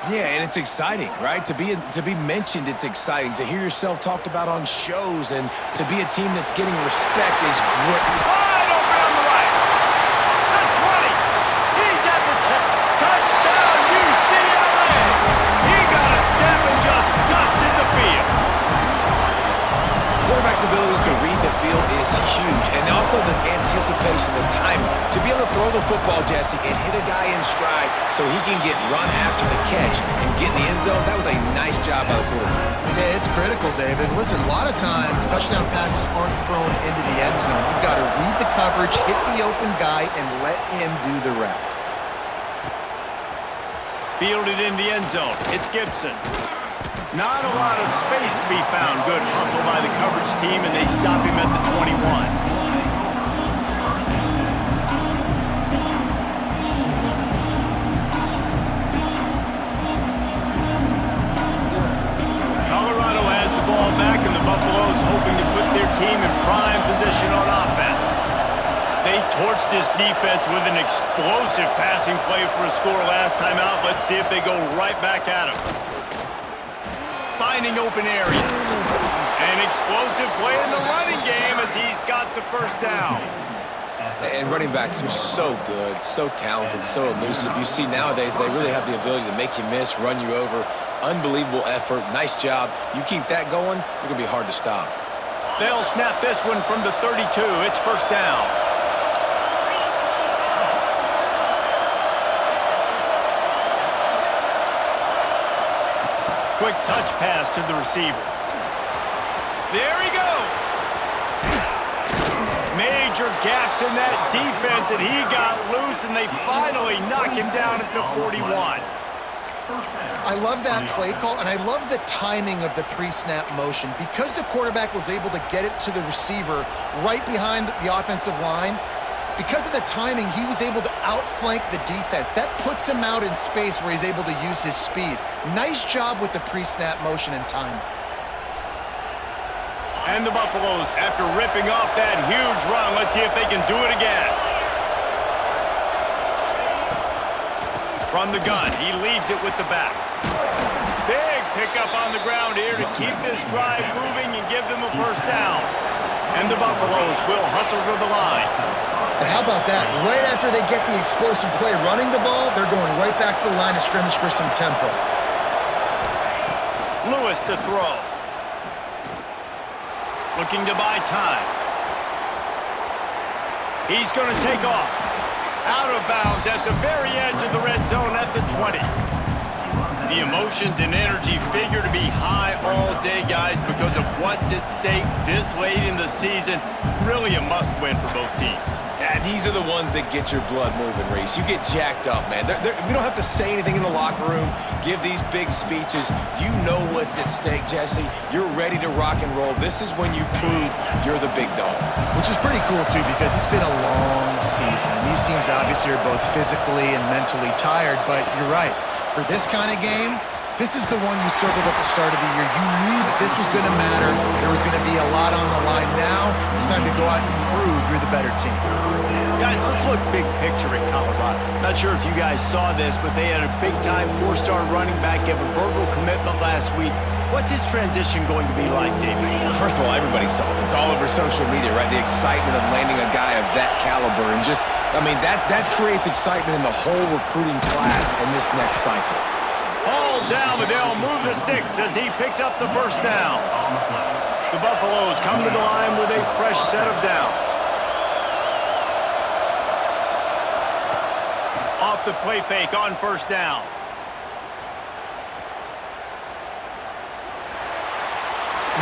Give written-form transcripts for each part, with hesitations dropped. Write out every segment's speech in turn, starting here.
Yeah, and it's exciting, right? To be mentioned, it's exciting. To hear yourself talked about on shows and to be a team that's getting respect is great. Wide open on the right. The 20. He's at the 10. Touchdown, UCLA. He got a step and just dusted the field. Quarterback's abilities to read the field is huge, and also the anticipation, the timing. To be able to throw the football, Jesse, and hit a guy in stride so he can get run after the catch and get in the end zone, that was a nice job by the quarterback. Yeah, it's critical, David. Listen, a lot of times touchdown passes aren't thrown into the end zone. You've got to read the coverage, hit the open guy, and let him do the rest. Fielded in the end zone. It's Gibson. Not a lot of space to be found. Good hustle by the coverage team, and they stop him at the 21. Colorado has the ball back, and the Buffaloes hoping to put their team in prime position on offense. They torched this defense with an explosive passing play for a score last time out. Let's see if they go right back at him. Finding open areas. An explosive play in the running game as he's got the first down. And running backs are so good, so talented, so elusive. You see nowadays they really have the ability to make you miss, run you over. Unbelievable effort. Nice job. You keep that going, you're going to be hard to stop. They'll snap this one from the 32. It's first down. Quick touch pass to the receiver. There he goes. Major gaps in that defense, and he got loose, and they finally knock him down at the 41. I love that play call, and I love the timing of the pre-snap motion. Because the quarterback was able to get it to the receiver right behind the offensive line, because of the timing, he was able to outflank the defense. That puts him out in space where he's able to use his speed. Nice job with the pre-snap motion and timing. And the Buffaloes, after ripping off that huge run, let's see if they can do it again. From the gun, he leaves it with the back. Big pickup on the ground here to keep this drive moving and give them a first down. And the Buffaloes will hustle to the line. And how about that? Right after they get the explosive play running the ball, they're going right back to the line of scrimmage for some tempo. Lewis to throw. Looking to buy time. He's going to take off. Out of bounds at the very edge of the red zone at the 20. The emotions and energy figure to be high all day, guys, because of what's at stake this late in the season. Really a must-win for both teams. Yeah, these are the ones that get your blood moving, Reese. You get jacked up, man. We don't have to say anything in the locker room, give these big speeches. You know what's at stake, Jesse. You're ready to rock and roll. This is when you prove you're the big dog. Which is pretty cool, too, because it's been a long season. And these teams obviously are both physically and mentally tired, but you're right. For this kind of game, this is the one you circled at the start of the year. You knew that this was going to matter. There was going to be a lot on the line. Now it's time to go out and prove you're the better team. Guys, let's look big picture in Colorado. Not sure if you guys saw this, but they had a big-time four-star running back give a verbal commitment last week. What's his transition going to be like, David? Well, first of all, everybody saw it. It's all over social media, right? The excitement of landing a guy of that caliber. And just, I mean, that creates excitement in the whole recruiting class in this next cycle. All down, but they'll move the sticks as he picks up the first down. The Buffaloes come to the line with a fresh set of downs. Off the play fake on first down.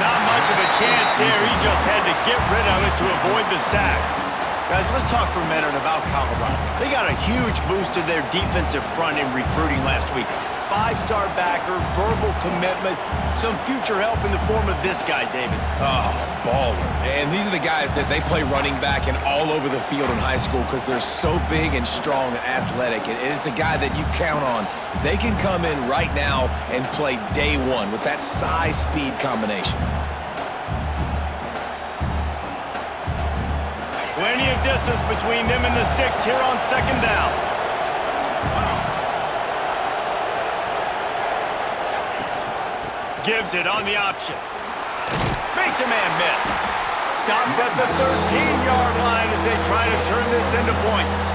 Not much of a chance there. He just had to get rid of it to avoid the sack. Guys, let's talk for a minute about Colorado. They got a huge boost to their defensive front in recruiting last week. Five-star backer, verbal commitment, some future help in the form of this guy, David. Oh, baller. And these are the guys that they play running back and all over the field in high school because they're so big and strong and athletic. And it's a guy that you count on. They can come in right now and play day one with that size-speed combination. Plenty of distance between them and the sticks here on second down. Gives it on the option. Makes a man miss. Stopped at the 13-yard line as they try to turn this into points.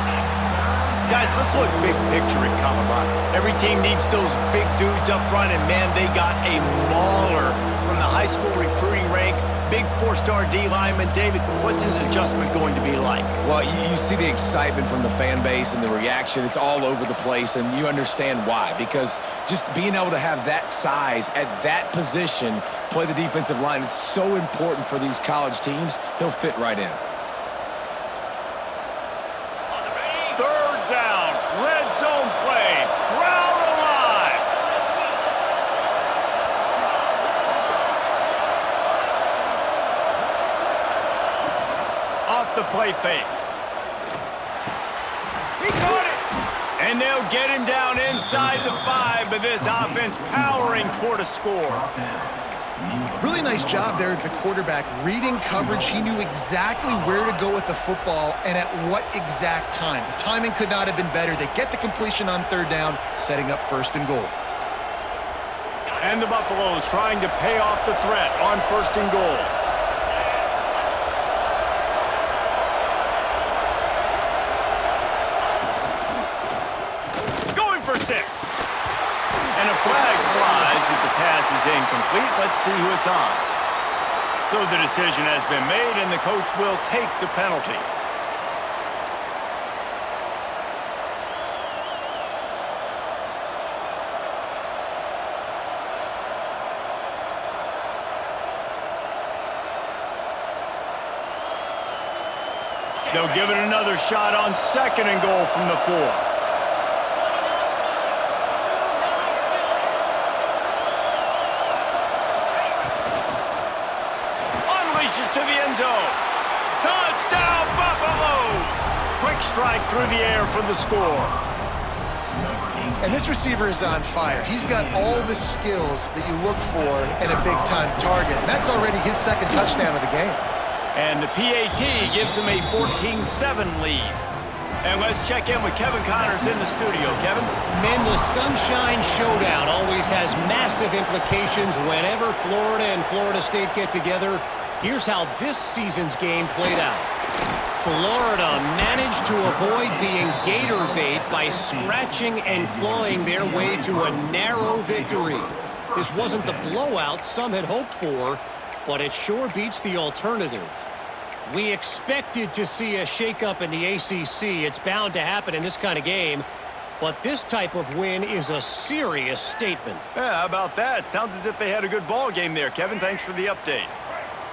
Guys, let's look big picture at Colorado. Every team needs those big dudes up front, and man, they got a mauler from the high school recruiting ranks. Big four-star D lineman. David, what's his adjustment going to be like? Well, you see the excitement from the fan base and the reaction. It's all over the place, and you understand why. Because just being able to have that size at that position, play the defensive line, it's so important for these college teams. He'll fit right in. Third down, red zone play, crowd alive. Off the play fake. He caught it. And they'll get him down inside the 5, but this offense powering toward a score. Really nice job there at the quarterback. Reading coverage, he knew exactly where to go with the football and at what exact time. The timing could not have been better. They get the completion on third down, setting up first and goal. And the Buffaloes trying to pay off the threat on first and goal. Going for 6. And a flag flies as the pass is incomplete. Let's see who it's on. So the decision has been made, and the coach will take the penalty. They'll give it another shot on second and goal from the 4. To the end zone. Touchdown, Buffaloes! Quick strike through the air for the score. And this receiver is on fire. He's got all the skills that you look for in a big-time target. And that's already his second touchdown of the game. And the PAT gives him a 14-7 lead. And let's check in with Kevin Connors in the studio. Kevin? Men, the Sunshine Showdown always has massive implications whenever Florida and Florida State get together. Here's how this season's game played out. Florida managed to avoid being gator bait by scratching and clawing their way to a narrow victory. This wasn't the blowout some had hoped for, but it sure beats the alternative. We expected to see a shakeup in the ACC. It's bound to happen in this kind of game, but this type of win is a serious statement. Yeah, how about that? Sounds as if they had a good ball game there, Kevin. Thanks for the update.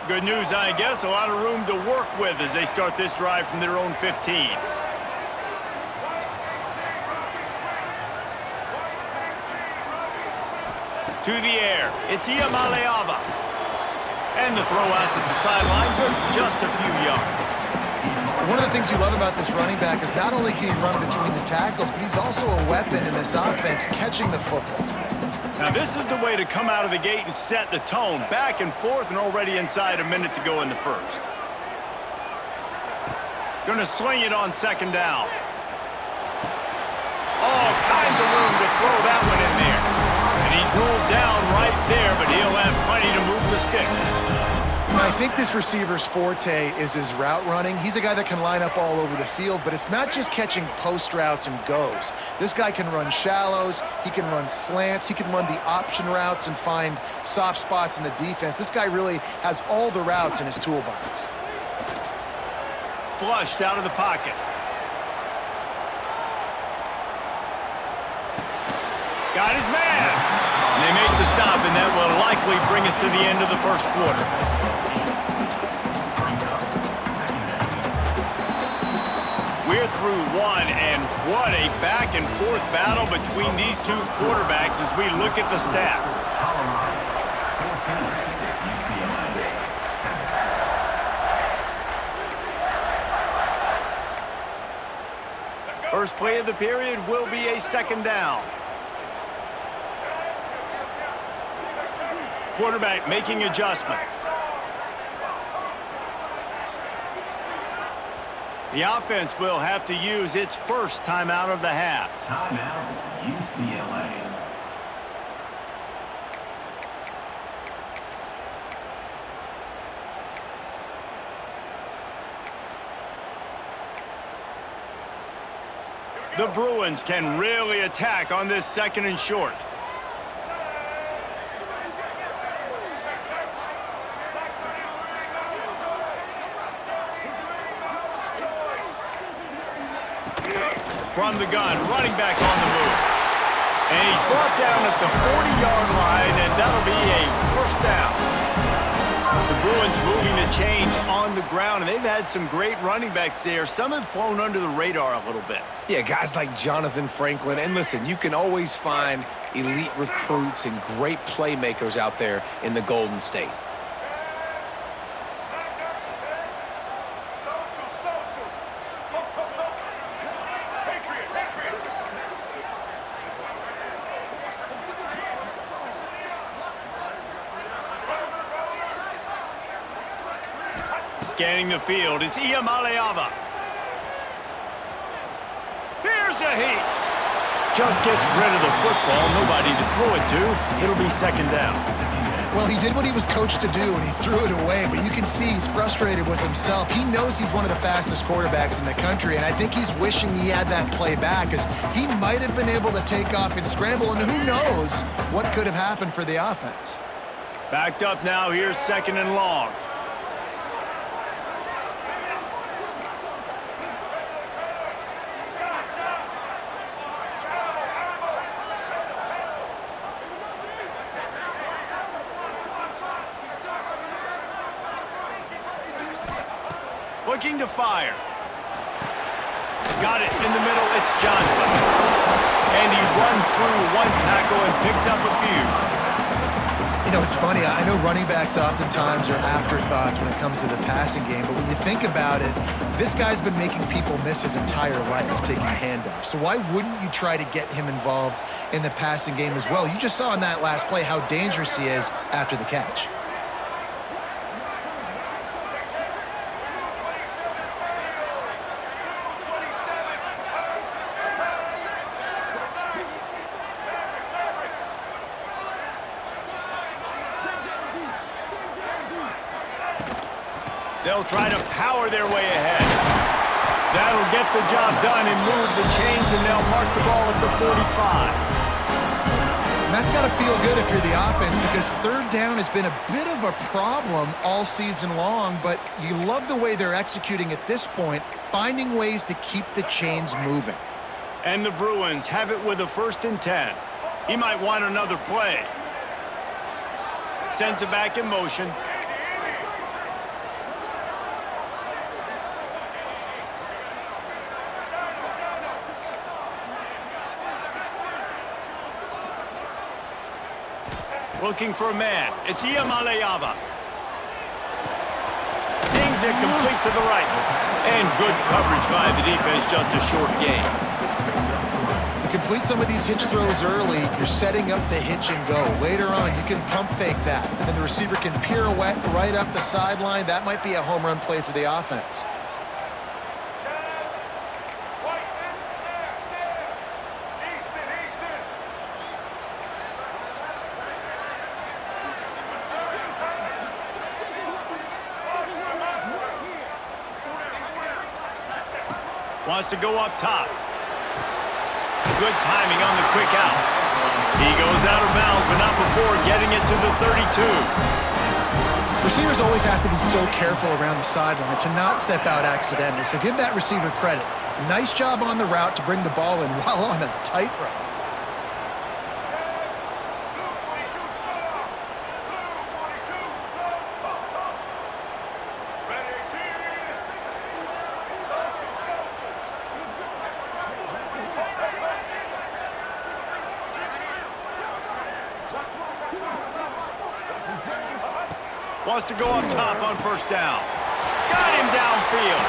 Good news, I guess. A lot of room to work with as they start this drive from their own 15. To the air. It's Iamaleava. And the throw out to the sideline. Good for just a few yards. One of the things you love about this running back is not only can he run between the tackles, but he's also a weapon in this offense, catching the football. Now this is the way to come out of the gate and set the tone. Back and forth and already inside a minute to go in the first. Gonna sling it on second down. All kinds of room to throw that one in there. And he's ruled down right there, but he'll have plenty to move the sticks. I think this receiver's forte is his route running. He's a guy that can line up all over the field, but it's not just catching post routes and goes. This guy can run shallows, he can run slants, he can run the option routes and find soft spots in the defense. This guy really has all the routes in his toolbox. Flushed out of the pocket. Got his man. And they make the stop, and that will likely bring us to the end of the first quarter. We're through one, and what a back-and-forth battle between these two quarterbacks as we look at the stats. First play of the period will be a second down. Quarterback making adjustments. The offense will have to use its first timeout of the half. Timeout, UCLA. The Bruins can really attack on this 2nd and short. From the gun, running back on the move. And he's brought down at the 40-yard line, and that'll be a first down. The Bruins moving the chains on the ground, and they've had some great running backs there. Some have flown under the radar a little bit. Yeah, guys like Jonathan Franklin. And listen, you can always find elite recruits and great playmakers out there in the Golden State. Scanning the field, it's Iamaleava. Here's a heat. Just gets rid of the football, nobody to throw it to. It'll be 2nd down. Well, he did what he was coached to do, and he threw it away, but you can see he's frustrated with himself. He knows he's one of the fastest quarterbacks in the country, and I think he's wishing he had that play back, because he might have been able to take off and scramble, and who knows what could have happened for the offense. Backed up now, here's 2nd and long. Looking to fire. Got it in the middle, it's Johnson. And he runs through 1 tackle and picks up a few. You know, it's funny. I know running backs oftentimes are afterthoughts when it comes to the passing game, but when you think about it, this guy's been making people miss his entire life taking handoffs. So why wouldn't you try to get him involved in the passing game as well? You just saw in that last play how dangerous he is after the catch. They'll try to power their way ahead. That'll get the job done and move the chains, and they'll mark the ball at the 45. And that's got to feel good if you're the offense, because 3rd down has been a bit of a problem all season long, but you love the way they're executing at this point, finding ways to keep the chains moving. And the Bruins have it with a 1st and 10. He might want another play. Sends it back in motion. Looking for a man. It's Iamaleava. Sings it complete to the right. And good coverage by the defense, just a short gain. You complete some of these hitch throws early, you're setting up the hitch and go. Later on, you can pump fake that, and then the receiver can pirouette right up the sideline. That might be a home run play for the offense. Wants to go up top. Good timing on the quick out. He goes out of bounds, but not before getting it to the 32. Receivers always have to be so careful around the sideline to not step out accidentally, so give that receiver credit. Nice job on the route to bring the ball in while on a tightrope. Wants to go up top on 1st down. Got him downfield.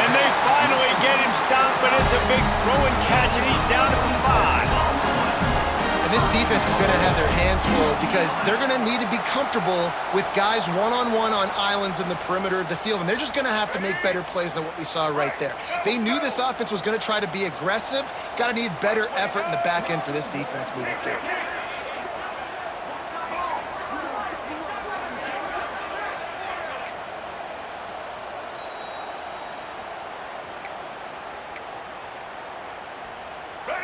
And they finally get him stopped, but it's a big throw and catch, and he's down at the 5. And this defense is going to have their hands full because they're going to need to be comfortable with guys one-on-one on islands in the perimeter of the field, and they're just going to have to make better plays than what we saw right there. They knew this offense was going to try to be aggressive. Got to need better effort in the back end for this defense moving forward.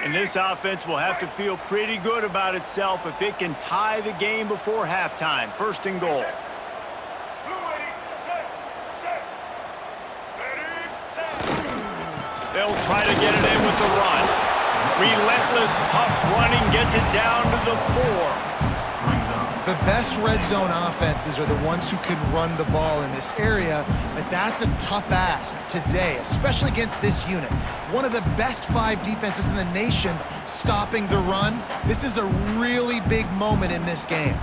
And this offense will have to feel pretty good about itself if it can tie the game before halftime. First and goal. They'll try to get it in with the run. Relentless, tough running gets it down to the 4. The best red zone offenses are the ones who can run the ball in this area, but that's a tough ask today, especially against this unit. One of the best 5 defenses in the nation stopping the run. This is a really big moment in this game.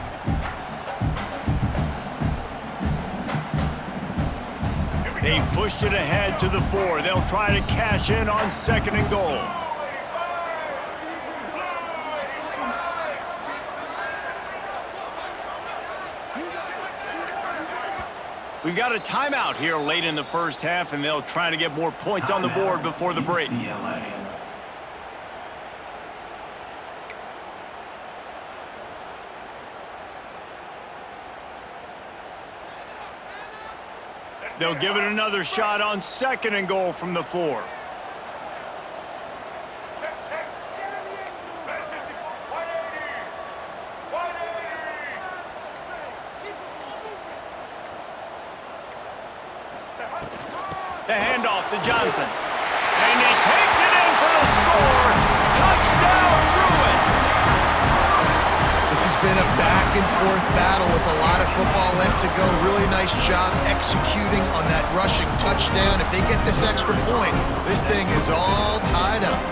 They've pushed it ahead to the 4. They'll try to cash in on second and goal. We've got a timeout here late in the first half, and they'll try to get more points on the board before the break. UCLA. They'll give it another shot on second and goal from the 4. The handoff to Johnson. And he takes it in for the score. Touchdown, Bruins. This has been a back-and-forth battle with a lot of football left to go. Really nice job executing on that rushing touchdown. If they get this extra point, this thing is all tied up.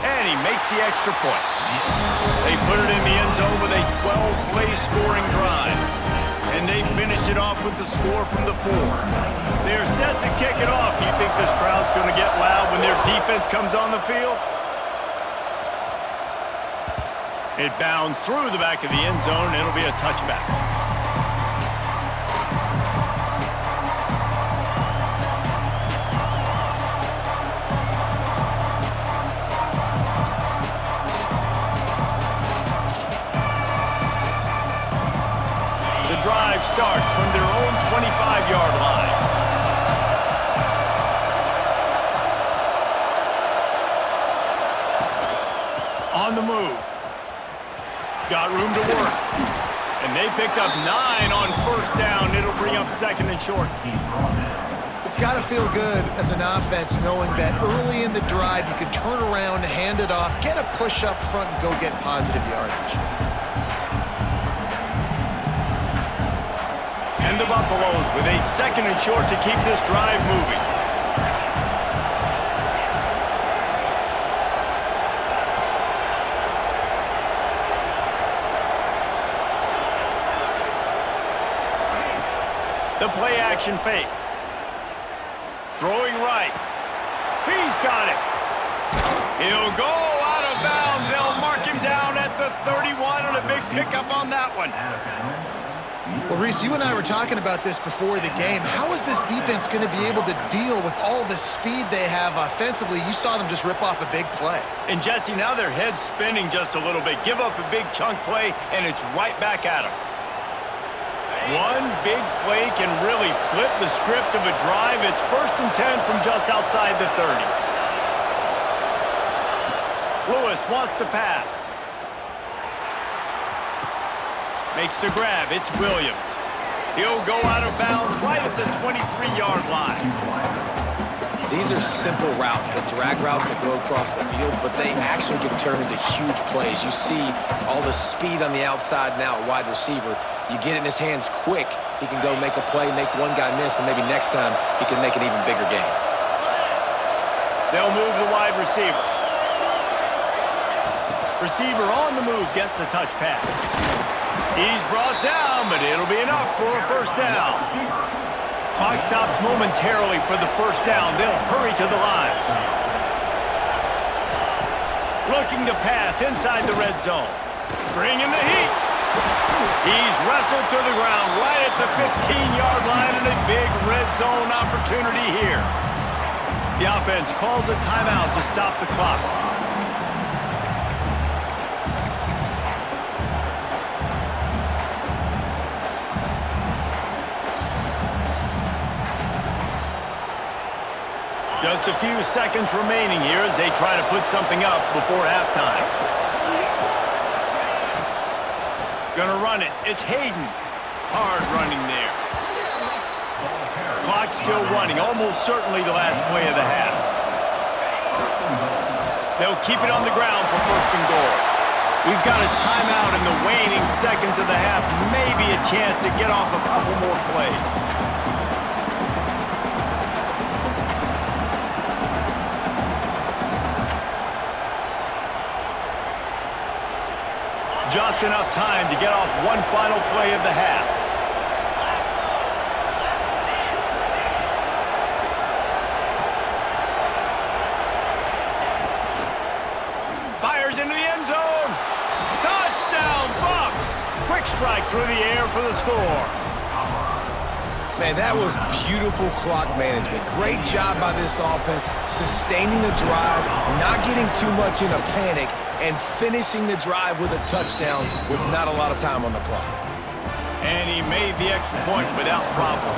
And he makes the extra point. They put it in the end zone with a 12-play scoring drive. And they finish it off with the score from the 4. They're set to kick it off. Do you think this crowd's going to get loud when their defense comes on the field? It bounds through the back of the end zone, and it'll be a touchback. The drive starts from their own 25-yard line. On the move. Got room to work. And they picked up 9 on first down. It'll bring up second and short. It's got to feel good as an offense knowing that early in the drive you can turn around, hand it off, get a push up front, and go get positive yardage. And the Buffaloes with a second and short to keep this drive moving. The play action fake. Throwing right. He's got it. He'll go out of bounds. They'll mark him down at the 31 and a big pickup on that one. Well, Reese, you and I were talking about this before the game. How is this defense going to be able to deal with all the speed they have offensively? You saw them just rip off a big play. And Jesse, now their head's spinning just a little bit. Give up a big chunk play, and it's right back at them. One big play can really flip the script of a drive. It's 1st and 10 from just outside the 30. Lewis wants to pass. Makes the grab. It's Williams. He'll go out of bounds right at the 23-yard line. These are simple routes, the drag routes that go across the field, but they actually can turn into huge plays. You see all the speed on the outside now at wide receiver. You get it in his hands quick, he can go make a play, make one guy miss, and maybe next time he can make an even bigger game. They'll move the wide receiver. Receiver on the move gets the touch pass. He's brought down, but it'll be enough for a first down. Clock stops momentarily for the first down. They'll hurry to the line. Looking to pass inside the red zone. Bringing the heat. He's wrestled to the ground right at the 15-yard line, and a big red zone opportunity here. The offense calls a timeout to stop the clock. Just a few seconds remaining here as they try to put something up before halftime. Gonna run it. It's Hayden. Hard running there. Clock still running. Almost certainly the last play of the half. They'll keep it on the ground for first and goal. We've got a timeout in the waning seconds of the half. Maybe a chance to get off a couple more plays. Just enough time to get off one final play of the half. Fires into the end zone. Touchdown, Bucks! Quick strike through the air for the score. Man, that was beautiful clock management. Great job by this offense, sustaining the drive, not getting too much in a panic, and finishing the drive with a touchdown with not a lot of time on the clock. And he made the extra point without problem.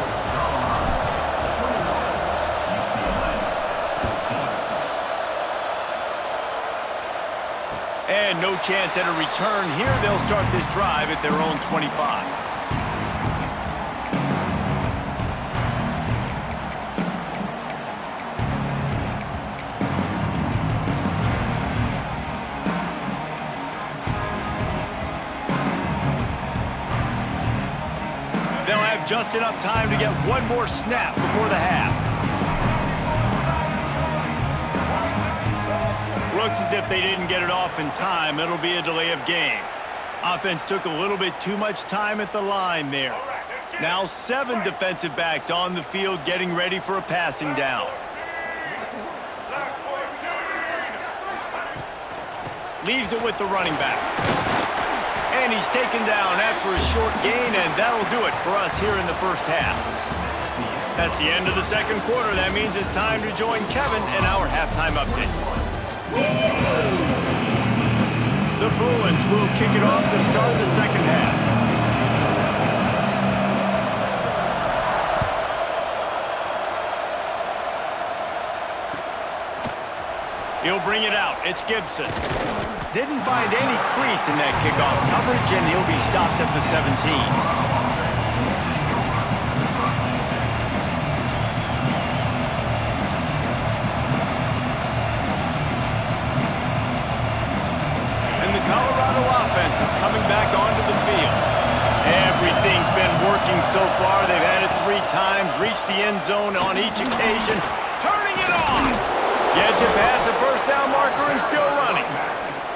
And no chance at a return here. They'll start this drive at their own 25. They'll have just enough time to get one more snap before the half. Looks as if they didn't get it off in time. It'll be a delay of game. Offense took a little bit too much time at the line there. Now 7 defensive backs on the field getting ready for a passing down. Leaves it with the running back. And he's taken down after a short gain, and that'll do it for us here in the first half. That's the end of the second quarter. That means it's time to join Kevin in our halftime update. The Bruins will kick it off to start the second half. He'll bring it out. It's Gibson. Didn't find any crease in that kickoff coverage, and he'll be stopped at the 17. And the Colorado offense is coming back onto the field. Everything's been working so far. They've had it 3 times, reached the end zone on each occasion. Turning it on! Gets it past the first down marker and still running.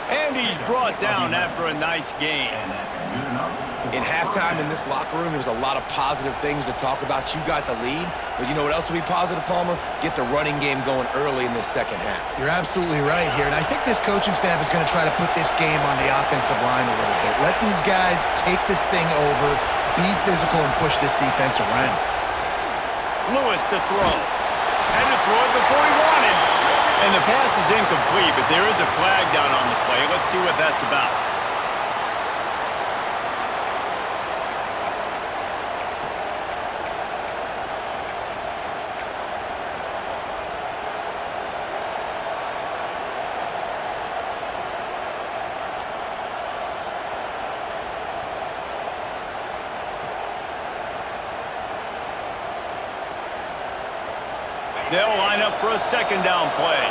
And he's brought down after a nice gain. In halftime in this locker room, there was a lot of positive things to talk about. You got the lead, but you know what else will be positive, Palmer? Get the running game going early in this second half. You're absolutely right here, and I think this coaching staff is going to try to put this game on the offensive line a little bit. Let these guys take this thing over, be physical, and push this defense around. Lewis to throw. Had to throw it before he wanted. And the pass is incomplete, but there is a flag down on the play. Let's see what that's about. They'll line up for a second down play.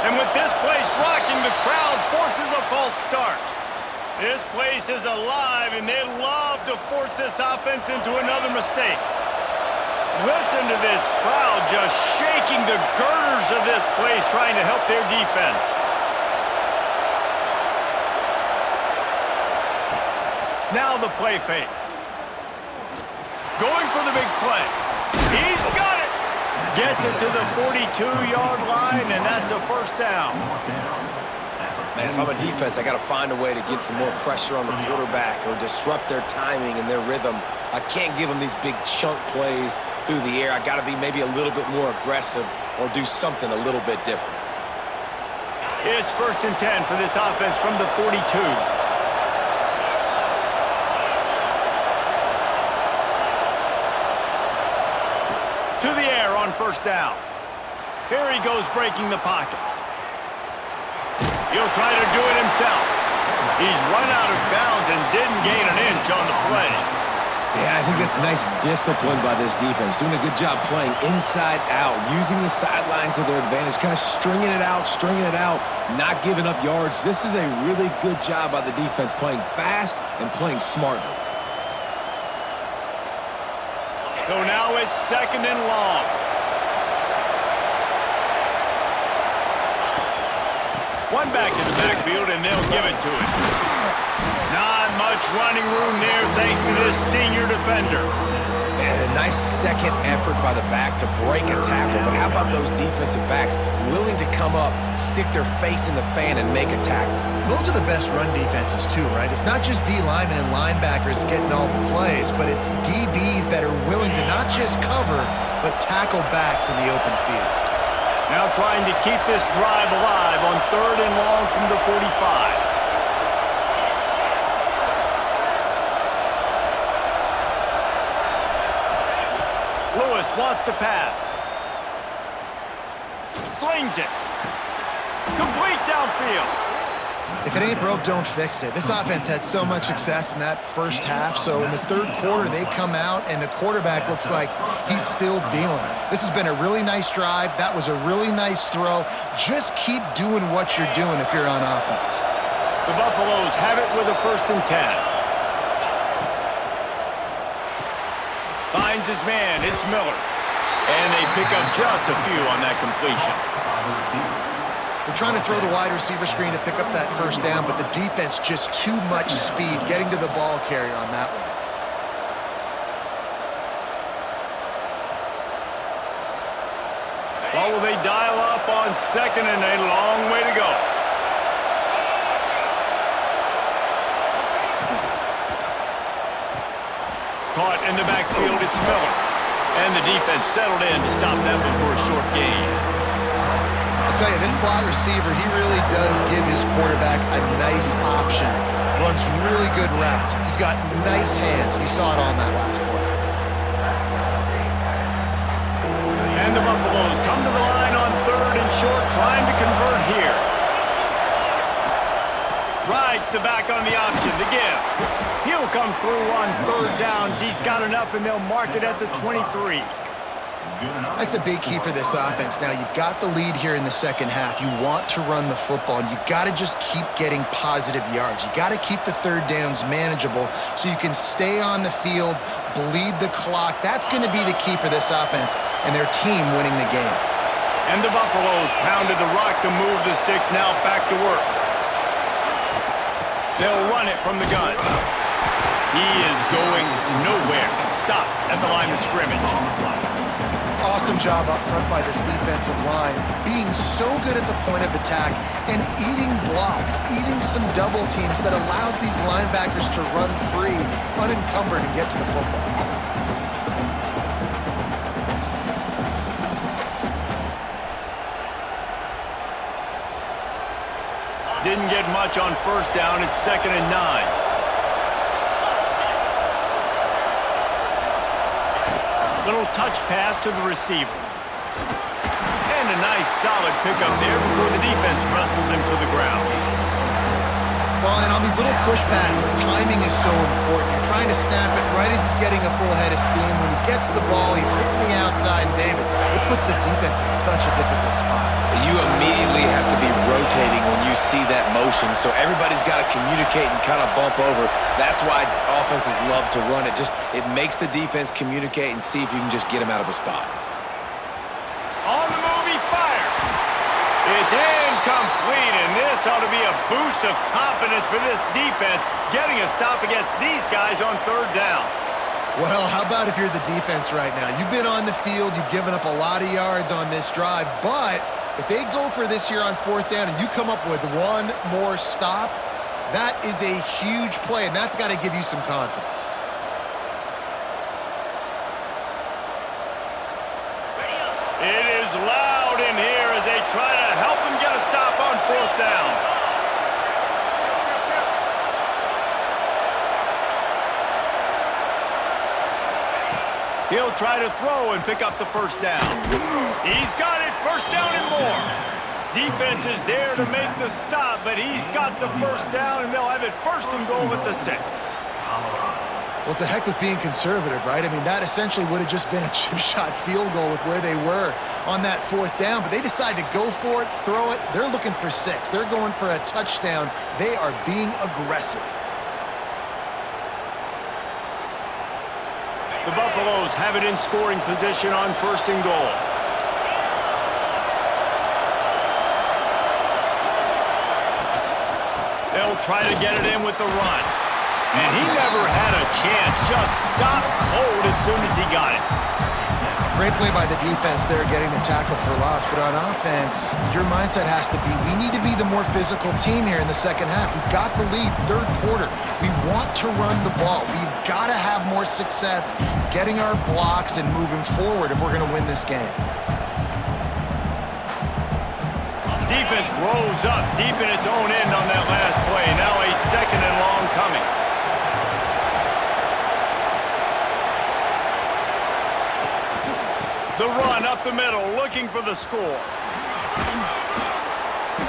And with this place rocking, the crowd forces a false start. This place is alive, and they love to force this offense into another mistake. Listen to this crowd just shaking the girders of this place, trying to help their defense. Now the play fake. Going for the big play. He's got it. Gets it to the 42-yard line, and that's a first down. Man, if I'm a defense, I got to find a way to get some more pressure on the quarterback or disrupt their timing and their rhythm. I can't give them these big chunk plays through the air. I got to be maybe a little bit more aggressive or do something a little bit different. It's 1st and 10 for this offense from the 42. first down. Here he goes breaking the pocket. He'll try to do it himself. He's run out of bounds and didn't gain an inch on the play. Yeah, I think that's nice discipline by this defense. Doing a good job playing inside out, using the sideline to their advantage, kind of stringing it out, not giving up yards. This is a really good job by the defense, playing fast and playing smartly. So now it's 2nd and long. One back in the backfield, and they'll give it to him. Not much running room there thanks to this senior defender. And a nice second effort by the back to break a tackle. But how about those defensive backs willing to come up, stick their face in the fan, and make a tackle? Those are the best run defenses too, right? It's not just D linemen and linebackers getting all the plays, but it's DBs that are willing to not just cover, but tackle backs in the open field. Now trying to keep this drive alive on 3rd and long from the 45. Lewis wants to pass. Slings it. Complete downfield. If it ain't broke, don't fix it. This offense had so much success in that first half, so in the 3rd quarter, they come out, and the quarterback looks like he's still dealing. This has been a really nice drive. That was a really nice throw. Just keep doing what you're doing if you're on offense. The Buffaloes have it with a 1st and 10. Finds his man. It's Miller. And they pick up just a few on that completion. They're trying to throw the wide receiver screen to pick up that first down, but the defense just too much speed getting to the ball carrier on that one. Well, will they dial up on 2nd and a long way to go? Caught in the backfield, it's Miller. And the defense settled in to stop that one for a short gain. I'll tell you, this slot receiver, he really does give his quarterback a nice option. Runs really good routes. He's got nice hands, and you saw it on that last play. And the Buffaloes come to the line on 3rd and short, trying to convert here. Rides the back on the option to give. He'll come through on 3rd downs. He's got enough, and they'll mark it at the 23. That's a big key for this offense. Now, you've got the lead here in the second half. You want to run the football, and you got to just keep getting positive yards. You got to keep the 3rd downs manageable so you can stay on the field, bleed the clock. That's going to be the key for this offense and their team winning the game. And the Buffaloes pounded the rock to move the sticks. Now back to work. They'll run it from the gun. He is going nowhere. Stop at the line of scrimmage. Awesome job up front by this defensive line, being so good at the point of attack and eating blocks, eating some double teams that allows these linebackers to run free, unencumbered, and get to the football. Didn't get much on 1st down. It's 2nd and 9. Little touch pass to the receiver. And a nice solid pickup there before the defense wrestles him to the ground. Well, and on these little push passes, timing is so important. You're trying to snap it right as he's getting a full head of steam. When he gets the ball, he's hitting the outside, and David, it puts the defense in such a difficult spot. You immediately have to be rotating when you see that motion, so everybody's got to communicate and kind of bump over. That's why offenses love to run it. It makes the defense communicate and see if you can just get him out of a spot. On the move, he fires. It's incomplete, and this ought to be a boost of confidence for this defense, getting a stop against these guys on 3rd down. Well, how about if you're the defense right now? You've been on the field, you've given up a lot of yards on this drive, but if they go for this here on 4th down and you come up with one more stop, that is a huge play, and that's got to give you some confidence. It is loud in here as they try to help him get a stop on 4th down. He'll try to throw and pick up the first down. He's got it, first down and more. Defense is there to make the stop, but he's got the first down, and they'll have it first and goal at the 6. Well, to heck with being conservative, right? I mean, that essentially would have just been a chip shot field goal with where they were on that 4th down, but they decide to go for it, throw it. They're looking for 6. They're going for a touchdown. They are being aggressive. The Buffaloes have it in scoring position on first and goal. They'll try to get it in with the run. And he never had a chance, just stopped cold as soon as he got it. Great play by the defense there, getting the tackle for loss. But on offense, your mindset has to be, we need to be the more physical team here in the second half. We've got the lead, 3rd quarter. We want to run the ball. We've got to have more success getting our blocks and moving forward if we're going to win this game. Defense rose up deep in its own end on that last play. Now a 2nd and long coming. The run up the middle, looking for the score.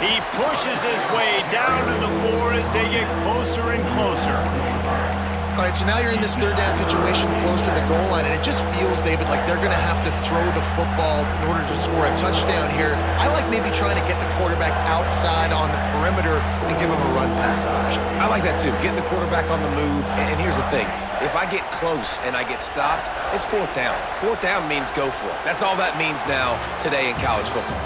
He pushes his way down to the 4 as they get closer and closer. All right, so now you're in this 3rd down situation close to the goal line, and it just feels, David, like they're going to have to throw the football in order to score a touchdown here. I like maybe trying to get the quarterback outside on the perimeter and give him a run-pass option. I like that too. Get the quarterback on the move. And here's the thing. If I get close and I get stopped, it's 4th down. 4th down means go for it. That's all that means now today in college football.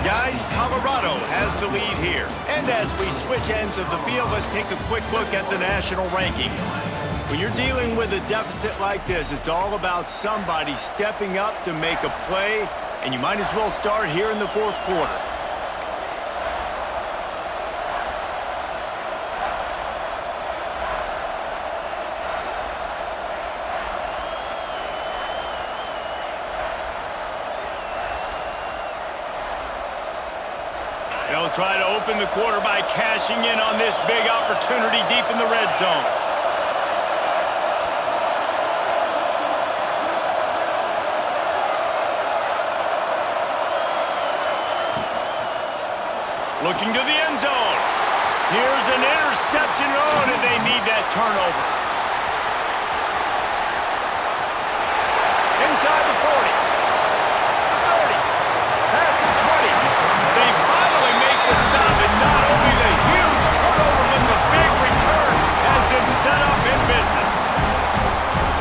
Guys, Colorado has the lead here. And as we switch ends of the field, let's take a quick look at the national rankings. When you're dealing with a deficit like this, it's all about somebody stepping up to make a play, and you might as well start here in the 4th quarter. They'll try to open the quarter by cashing in on this big opportunity deep in the red zone. Looking to the end zone. Here's an interception. Oh, and they need that turnover. Inside the 40. 30. Past the 20. They finally make the stop, and not only the huge turnover, but the big return has them set up in business.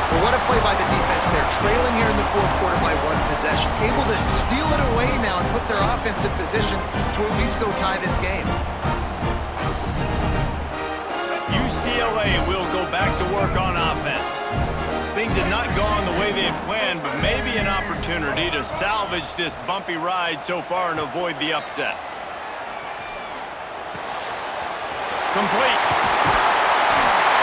Well, what a play by the defense. They're trailing here in the 4th quarter by 1 possession. Able to steal it away now and put their offense in position to at least go tie this game. UCLA will go back to work on offense. Things have not gone the way they had planned, but maybe an opportunity to salvage this bumpy ride so far and avoid the upset. Complete.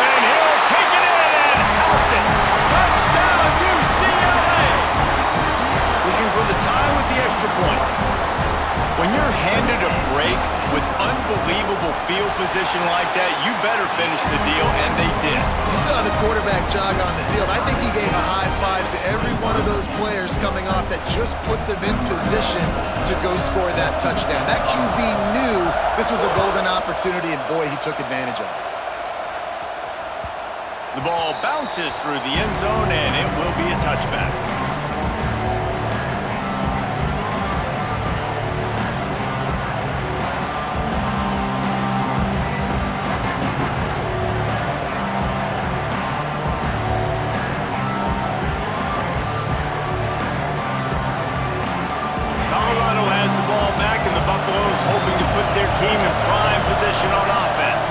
And he'll take it in and house it. Touchdown, UCLA! Looking for the tie with the extra point. When you're handed a break with unbelievable field position like that, you better finish the deal, and they did. You saw the quarterback jog on the field. I think he gave a high five to every one of those players coming off that just put them in position to go score that touchdown. That QB knew this was a golden opportunity, and boy, he took advantage of it. The ball bounces through the end zone, and it will be a touchback. Hoping to put their team in prime position on offense.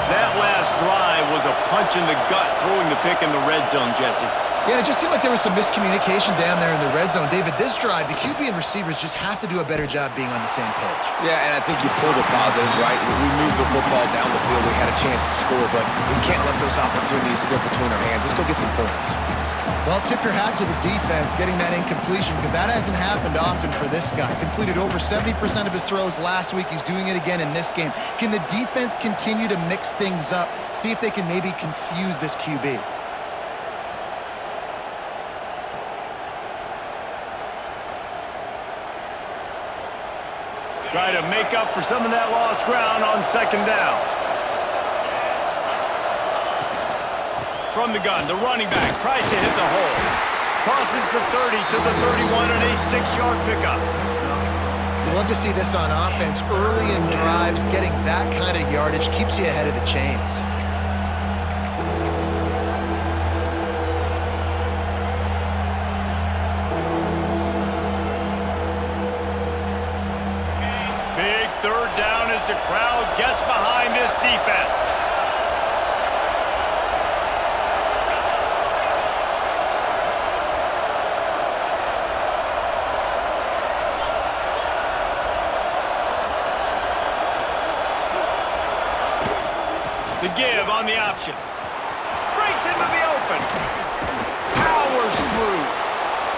That last drive was a punch in the gut, throwing the pick in the red zone, Jesse. Yeah, it just seemed like there was some miscommunication down there in the red zone. David, this drive, the QB and receivers just have to do a better job being on the same page. Yeah, and I think you pull the positives, right? We moved the football down the field. We had a chance to score, but we can't let those opportunities slip between our hands. Let's go get some points. Well, tip your hat to the defense getting that incompletion, because that hasn't happened often for this guy. Completed over 70% of his throws last week. He's doing it again in this game. Can the defense continue to mix things up, see if they can maybe confuse this QB? Try to make up for some of that lost ground on second down. From the gun, the running back tries to hit the hole. Crosses the 30 to the 31 and a 6-yard pickup. You love to see this on offense. Early in drives, getting that kind of yardage keeps you ahead of the chains. Big third down as the crowd gets behind this defense. The give on the option. Breaks into the open. Powers through.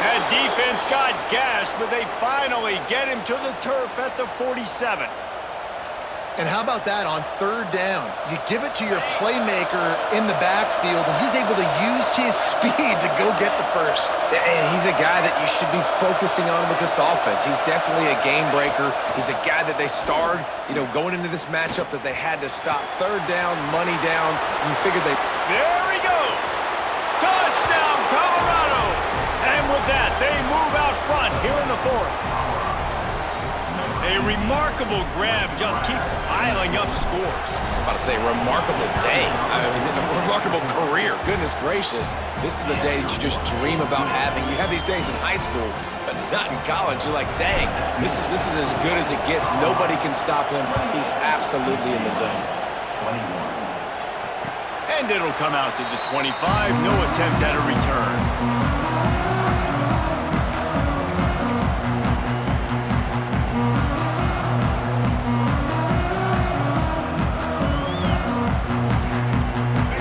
That defense got gashed, but they finally get him to the turf at the 47. And how about that on third down? You give it to your playmaker in the backfield, and he's able to use his speed to go get the first. And he's a guy that you should be focusing on with this offense. He's definitely a game breaker. He's a guy that they starred, going into this matchup that they had to stop. Third down, money down. You figured they... There he goes. Touchdown, Colorado. And with that, they move out front here in the fourth. A remarkable grab just keeps piling up scores. I'm about to say remarkable day. I mean, a remarkable career. Goodness gracious. This is a day that you just dream about having. You have these days in high school, but not in college. You're like, dang, this is as good as it gets. Nobody can stop him. He's absolutely in the zone. And it'll come out to the 25. No attempt at a return.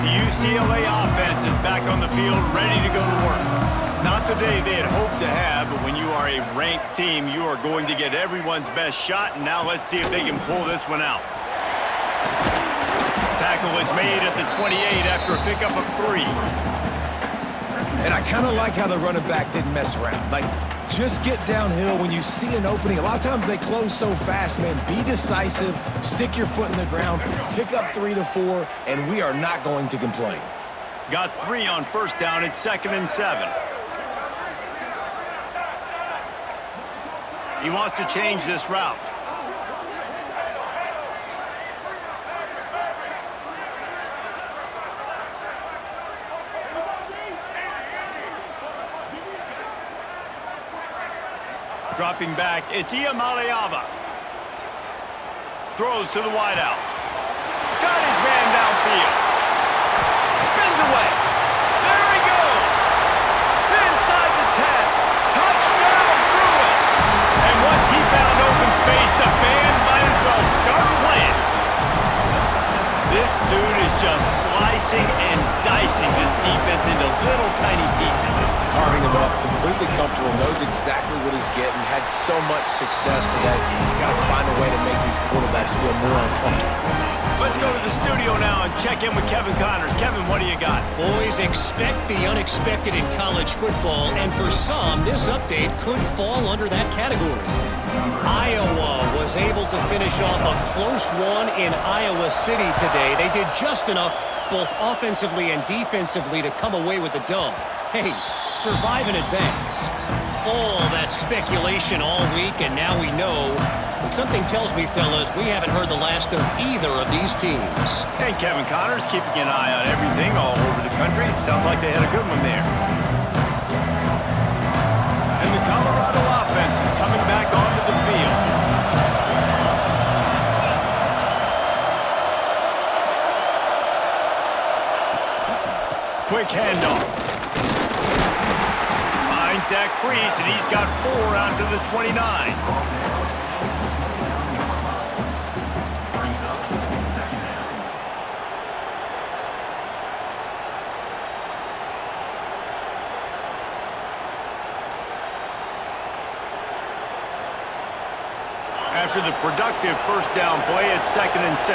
UCLA offense is back on the field, ready to go to work. Not the day they had hoped to have, but when you are a ranked team, you are going to get everyone's best shot, and now let's see if they can pull this one out. Tackle is made at the 28 after a pickup of 3. And I kind of like how the running back didn't mess around. Like, just get downhill when you see an opening. A lot of times they close so fast, man. Be decisive, stick your foot in the ground, pick up 3 to 4, and we are not going to complain. Got 3 on first down at 2nd and 7. He wants to change this route. Dropping back, it's Iamaleava. Throws to the wideout. Got his man downfield. Spins away. There he goes. Inside the 10. Touchdown, Bruins. And once he found open space, the band might as well start playing. This dude is just slicing and dicing this defense into little tiny pieces. Carving him up, completely comfortable, knows exactly what he's getting, had so much success today. You got to find a way to make these quarterbacks feel more uncomfortable. Let's go to the studio now and check in with Kevin Connors. Kevin, what do you got? Boys, expect the unexpected in college football, and for some, this update could fall under that category. Iowa was able to finish off a close one in Iowa City today. They did just enough, both offensively and defensively, to come away with the dub. Hey, survive and advance. All that speculation all week, and now we know. But something tells me, fellas, we haven't heard the last of either of these teams. And Kevin Connors keeping an eye on everything all over the country. Sounds like they had a good one there. And the Colorado offense is coming back onto the field. Quick handoff. Finds that crease, and he's got 4 out to the 29. After the productive first down play, it's 2nd and 6.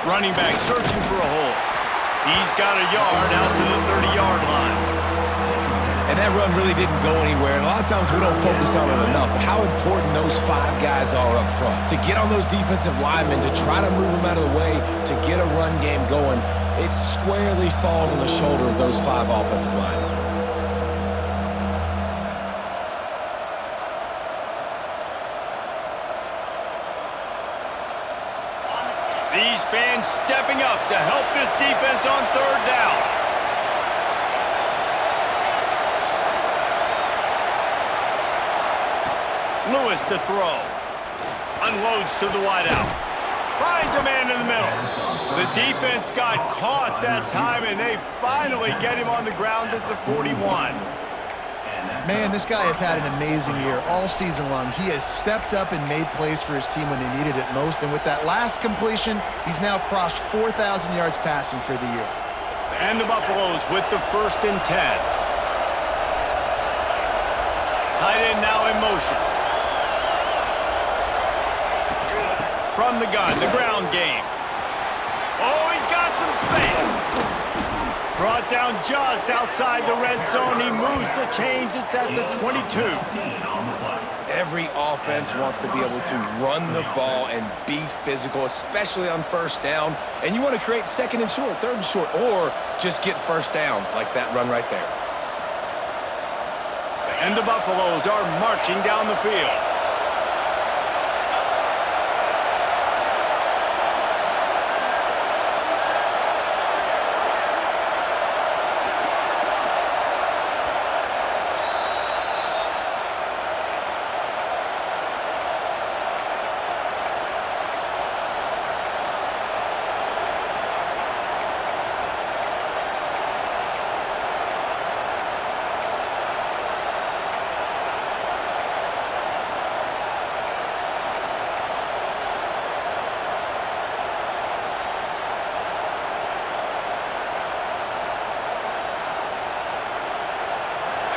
Running back searching for a hole. He's got a yard out to the 30-yard line. And that run really didn't go anywhere. And a lot of times we don't focus on it enough. But how important those 5 guys are up front. To get on those defensive linemen, to try to move them out of the way, to get a run game going, it squarely falls on the shoulder of those 5 offensive linemen. These fans stepping up to help this defense on 3rd down. Lewis to throw. Unloads to the wideout. Finds a man in the middle. The defense got caught that time, and they finally get him on the ground at the 41. Man, this guy has had an amazing year all season long. He has stepped up and made plays for his team when they needed it most. And with that last completion, he's now crossed 4,000 yards passing for the year. And the Buffaloes with the 1st and 10. Tight end now in motion. From the gun, the ground game. Oh, he's got some space. Brought down just outside the red zone. He moves the chains. It's at the 22. Every offense wants to be able to run the ball and be physical, especially on 1st down. And you want to create 2nd and short, 3rd and short, or just get 1st downs like that run right there. And the Buffaloes are marching down the field.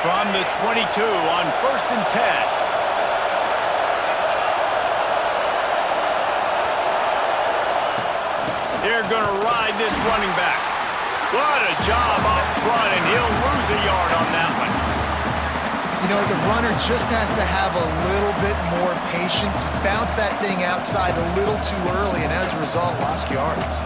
From the 22 on 1st and 10. They're going to ride this running back. What a job up front, and he'll lose a yard on that one. You know, the runner just has to have a little bit more patience. He bounced that thing outside a little too early, and as a result, lost yards.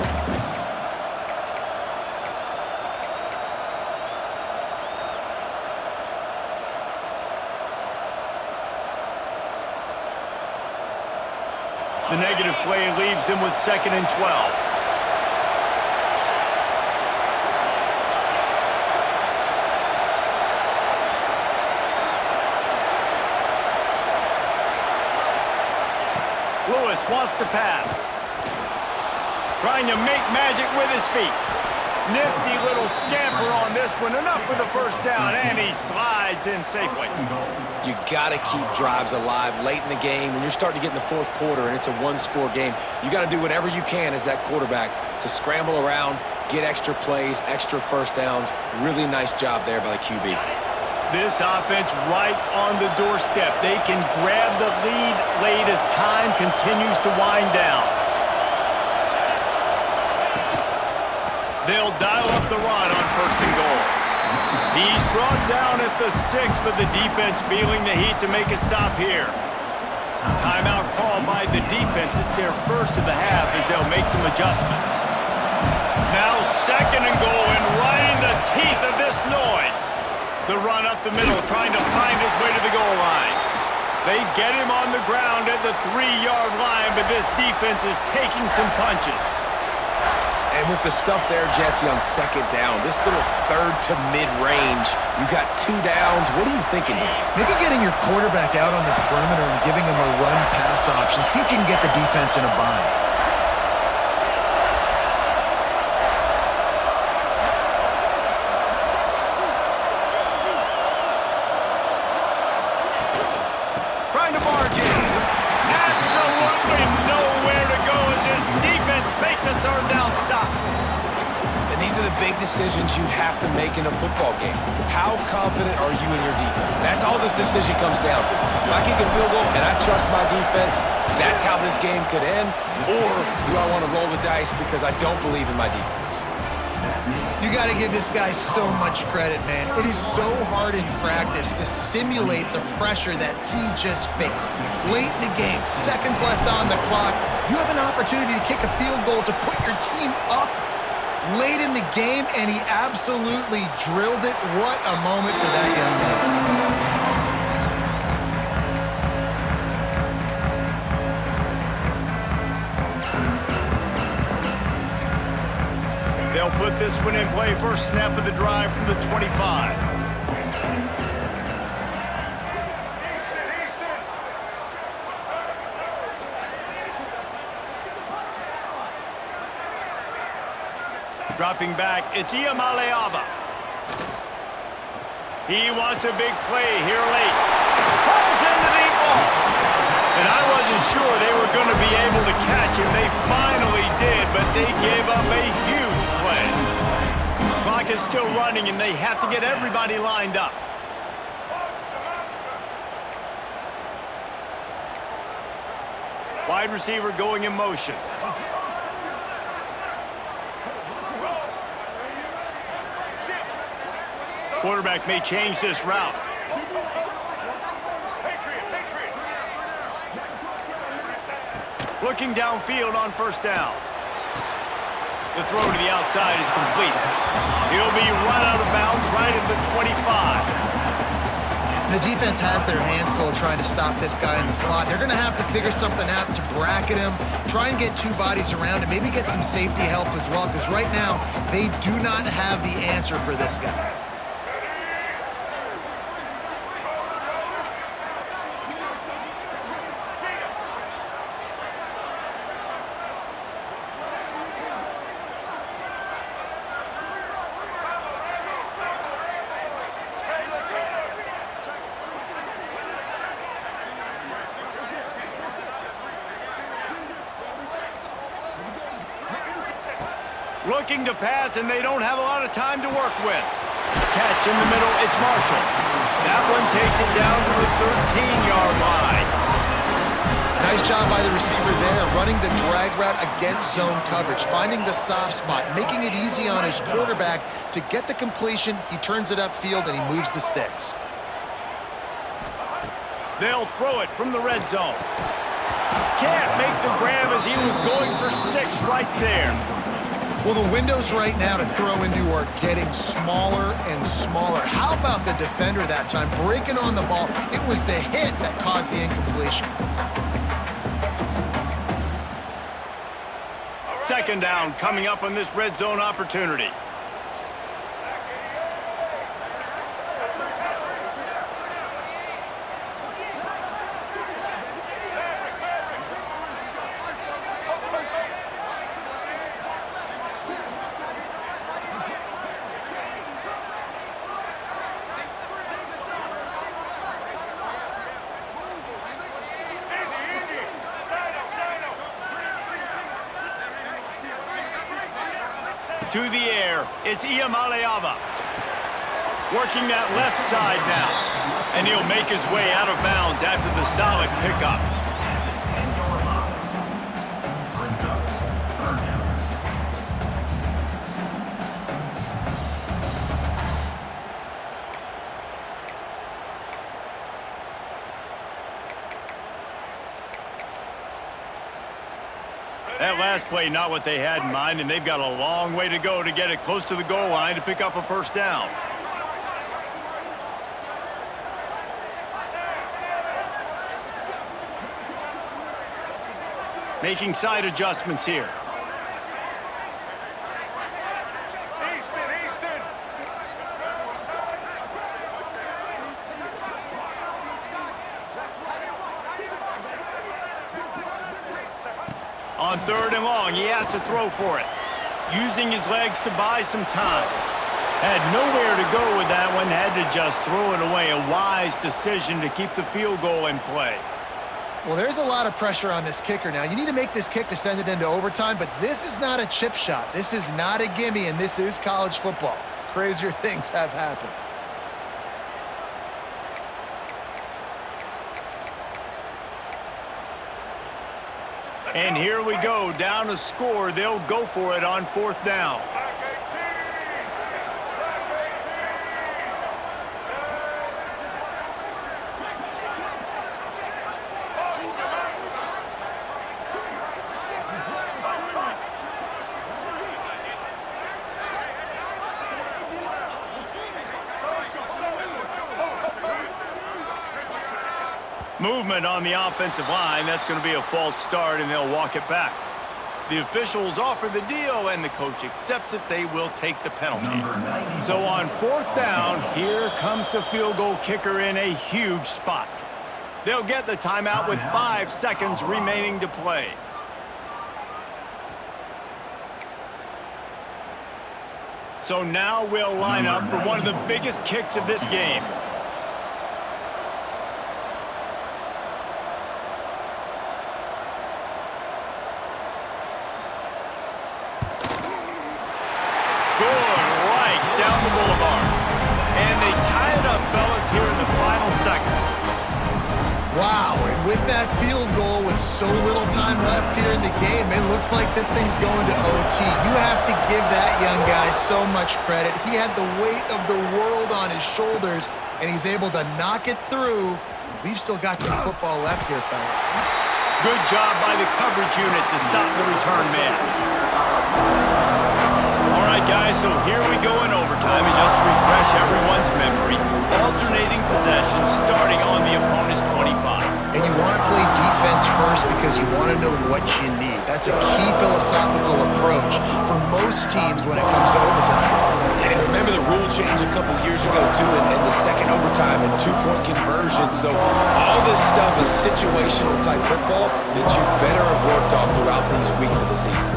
The negative play leaves him with 2nd and 12. Lewis wants to pass. Trying to make magic with his feet. Nifty little scamper on this one. Enough for the 1st down, and he slides in safely. You got to keep drives alive late in the game. When you're starting to get in the 4th quarter and it's a 1-score game, you got to do whatever you can as that quarterback to scramble around, get extra plays, extra 1st downs. Really nice job there by the QB. This offense right on the doorstep. They can grab the lead late as time continues to wind down. They'll dial up the run on 1st and goal. He's brought down at the 6, but the defense feeling the heat to make a stop here. Timeout called by the defense. It's their 1st of the half as they'll make some adjustments. Now 2nd and goal, and right in the teeth of this noise. The run up the middle, trying to find his way to the goal line. They get him on the ground at the 3-yard line, but this defense is taking some punches. And with the stuff there, Jesse, on 2nd down, this little 3rd to mid-range, you got 2 downs. What are you thinking here? Maybe getting your quarterback out on the perimeter and giving him a run-pass option. See if you can get the defense in a bind. Trying to barge in. Absolutely nowhere to go as this defense makes a 3rd down stop. And these are the big decisions you have to make in a football game. How confident are you in your defense? That's all this decision comes down to. If I kick a field goal and I trust my defense, that's how this game could end. Or do I want to roll the dice because I don't believe in my defense? You You got to give this guy so much credit, man. It is so hard in practice to simulate the pressure that he just faced. Late in the game, seconds left on the clock, you have an opportunity to kick a field goal to put your team up late in the game, and he absolutely drilled it. What a moment for that young man. They'll put this one in play. First snap of the drive from the 25. Dropping back, it's Iamaleava. He wants a big play here late. Pulls in the deep ball. And I wasn't sure they were going to be able to catch him. They finally did, but they gave up a huge play. Clock is still running, and they have to get everybody lined up. Wide receiver going in motion. Quarterback may change this route. Looking downfield on first down. The throw to the outside is complete. He'll be run out of bounds right at the 25. The defense has their hands full trying to stop this guy in the slot. They're going to have to figure something out to bracket him, try and get two bodies around him, maybe get some safety help as well, because right now they do not have the answer for this guy. Looking to pass, and they don't have a lot of time to work with. Catch in the middle, it's Marshall. That one takes it down to the 13-yard line. Nice job by the receiver there, running the drag route against zone coverage, finding the soft spot, making it easy on his quarterback to get the completion. He turns it upfield, and he moves the sticks. They'll throw it from the red zone. Can't make the grab as he was going for 6 right there. Well, the windows right now to throw into are getting smaller and smaller. How about the defender that time breaking on the ball? It was the hit that caused the incompletion. Second down coming up on this red zone opportunity. To the air, it's Iamaleava. Working that left side now. And he'll make his way out of bounds after the solid pickup. That last play, not what they had in mind, and they've got a long way to go to get it close to the goal line to pick up a first down. Making side adjustments here. On third and long, he has to throw for it. Using his legs to buy some time. Had nowhere to go with that one, had to just throw it away. A wise decision to keep the field goal in play. Well, there's a lot of pressure on this kicker now. You need to make this kick to send it into overtime, but this is not a chip shot. This is not a gimme, and this is college football. Crazier things have happened. And here we go, down a score. They'll go for it on fourth down. Movement on the offensive line. That's going to be a false start, and they'll walk it back. The officials offer the deal, and the coach accepts it. They will take the penalty. So on 4th down, here comes the field goal kicker in a huge spot. They'll get the timeout with 5 seconds remaining to play. So now we'll line up for one of the biggest kicks of this game. Good, right down the boulevard. And they tie it up, fellas, here in the final seconds. Wow, and with that field goal with so little time left here in the game, it looks like this thing's going to OT. You have to give that young guy so much credit. He had the weight of the world on his shoulders, and he's able to knock it through. We've still got some football left here, fellas. Good job by the coverage unit to stop the return man. All right, guys, so here we go in overtime, and just to refresh everyone's memory, alternating possession starting on the opponent's 25. And you want to play defense first because you want to know what you need. That's a key philosophical approach for most teams when it comes to overtime. And remember the rule change a couple years ago, too, in the second overtime and 2-point conversion. So all this stuff is situational type football that you better have worked on throughout these weeks of the season.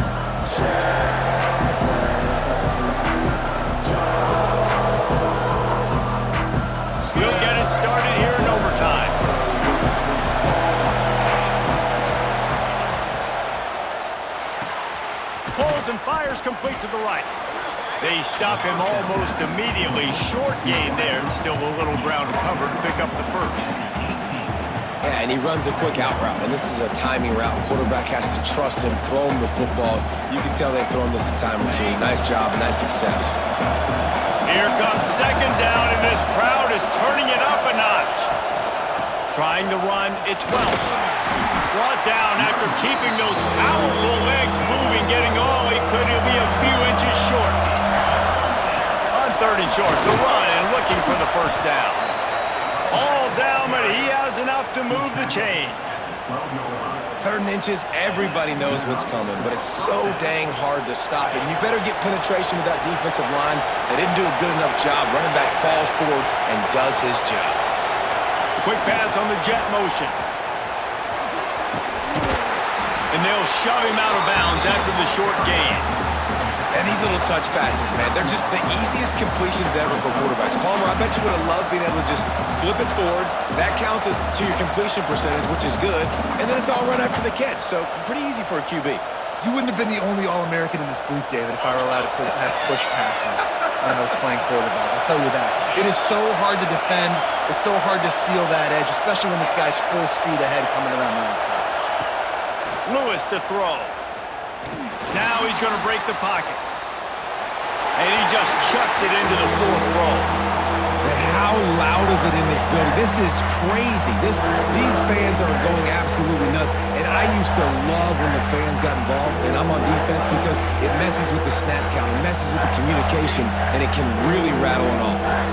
We'll get it started here in overtime. Pulls and fires complete to the right. They stop him almost immediately. Short gain there, and still a little ground to cover to pick up the first. Yeah, and he runs a quick out route, and this is a timing route. Quarterback has to trust him, throw him the football. You can tell they've thrown this a time or two. Nice job, nice success. Here comes 2nd down, and this crowd is turning it up a notch. Trying to run, it's Welsh. Brought down after keeping those powerful legs moving, getting all he could. He'll be a few inches short. On 3rd and short, the run and looking for the first down. All down, but he has enough to move the chains. 3rd and inches, everybody knows what's coming, but it's so dang hard to stop it. You better get penetration with that defensive line. They didn't do a good enough job. Running back falls forward and does his job. Quick pass on the jet motion. And they'll shove him out of bounds after the short gain. And these little touch passes, man, they're just the easiest completions ever for quarterbacks. Palmer, I bet you would have loved being able to just flip it forward. That counts as to your completion percentage, which is good. And then it's all run after the catch, so pretty easy for a QB. You wouldn't have been the only All-American in this booth, David, if I were allowed to have push passes when I was playing quarterback. I'll tell you that. It is so hard to defend. It's so hard to seal that edge, especially when this guy's full speed ahead coming around the outside. Lewis to throw. Now he's going to break the pocket. And he just chucks it into the 4th row. And how loud is it in this building? This is crazy. These fans are going absolutely nuts. And I used to love when the fans got involved, and I'm on defense, because it messes with the snap count, it messes with the communication, and it can really rattle an offense.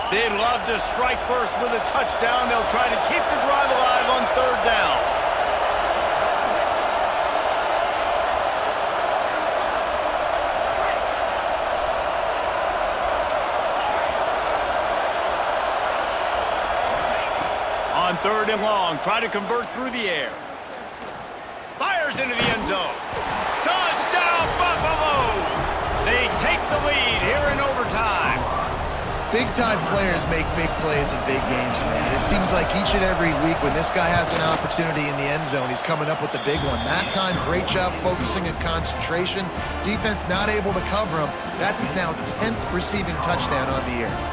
They'd love to strike first with a touchdown. They'll try to keep the drive alive on 3rd down. On 3rd and long, try to convert through the air. Fires into the end zone. Touchdown, Buffaloes! They take the lead here in overtime. Big-time players make big plays in big games, man. It seems like each and every week when this guy has an opportunity in the end zone, he's coming up with the big one. That time, great job focusing and concentration. Defense not able to cover him. That's his now 10th receiving touchdown on the year.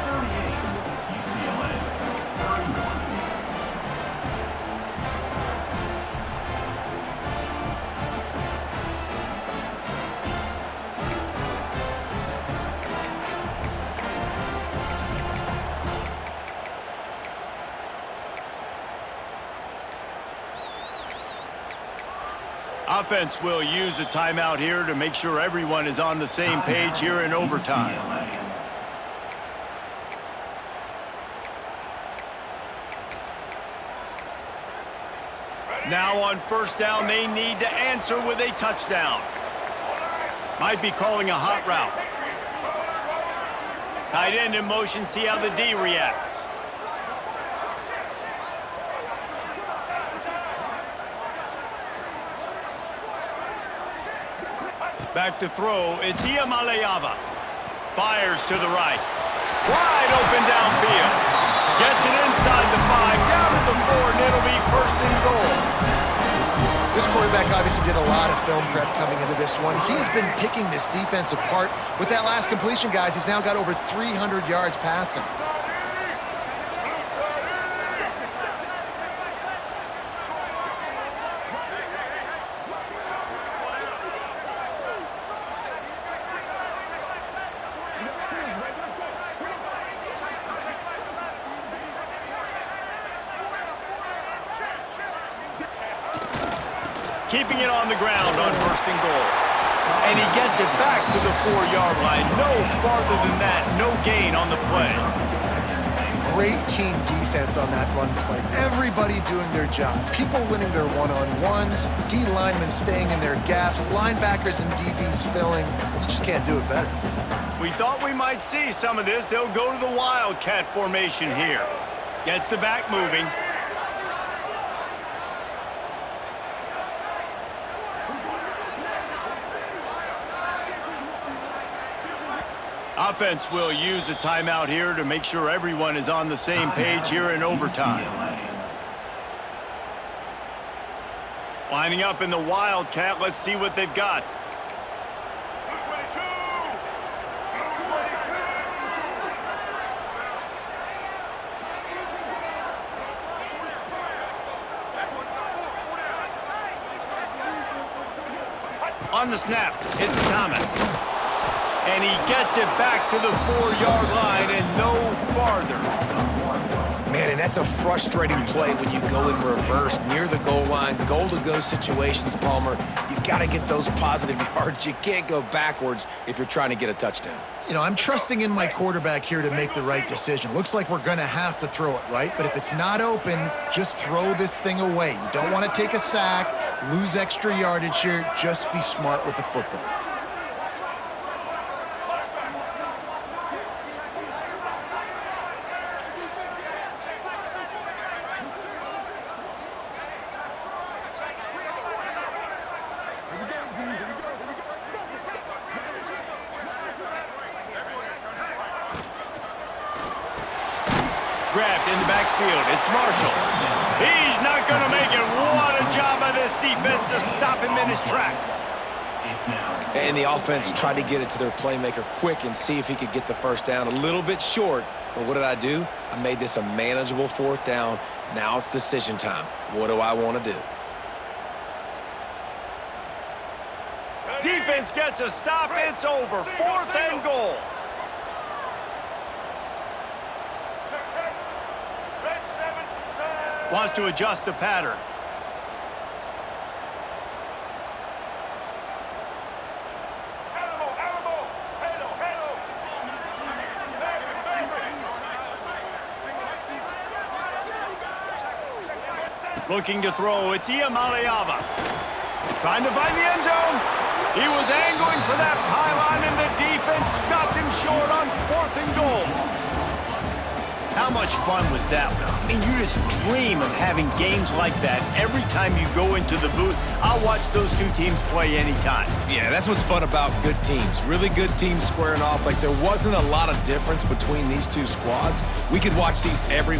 Offense will use a timeout here to make sure everyone is on the same page here in overtime. Now on first down, they need to answer with a touchdown. Might be calling a hot route. Tight end in motion, see how the D reacts. Back to throw, it's Iamaleava. Fires to the right. Wide open downfield. Gets it inside the 5, down to the 4, and it'll be first and goal. This quarterback obviously did a lot of film prep coming into this one. He's been picking this defense apart. With that last completion, guys, he's now got over 300 yards passing. Keeping it on the ground on first and goal. And he gets it back to the 4-yard line. No farther than that. No gain on the play. Great team defense on that run play. Everybody doing their job. People winning their one-on-ones, D linemen staying in their gaps, linebackers and DBs filling. You just can't do it better. We thought we might see some of this. They'll go to the Wildcat formation here. Gets the back moving. Offense will use a timeout here to make sure everyone is on the same page here in overtime. Lining up in the Wildcat, let's see what they've got. On the snap, it's Thomas. And he gets it back to the 4-yard line and no farther. Man, and that's a frustrating play when you go in reverse near the goal line. Goal-to-go situations, Palmer. You got to get those positive yards. You can't go backwards if you're trying to get a touchdown. You know, I'm trusting in my quarterback here to make the right decision. Looks like we're going to have to throw it, right? But if it's not open, just throw this thing away. You don't want to take a sack, lose extra yardage here. Just be smart with the football. Grabbed in the backfield. It's Marshall. He's not going to make it. What a job by this defense to stop him in his tracks. And the offense tried to get it to their playmaker quick and see if he could get the first down. A little bit short, but what did I do? I made this a manageable 4th down. Now it's decision time. What do I want to do? Defense gets a stop. It's over. 4th and goal. Wants to adjust the pattern. Looking to throw, it's Iamaleava. Trying to find the end zone. He was angling for that pylon, and the defense stopped him short on 4th and goal. How much fun was that? I mean, you just dream of having games like that every time you go into the booth. I'll watch those two teams play anytime. Yeah, that's what's fun about good teams. Really good teams squaring off. Like, there wasn't a lot of difference between these two squads. We could watch these every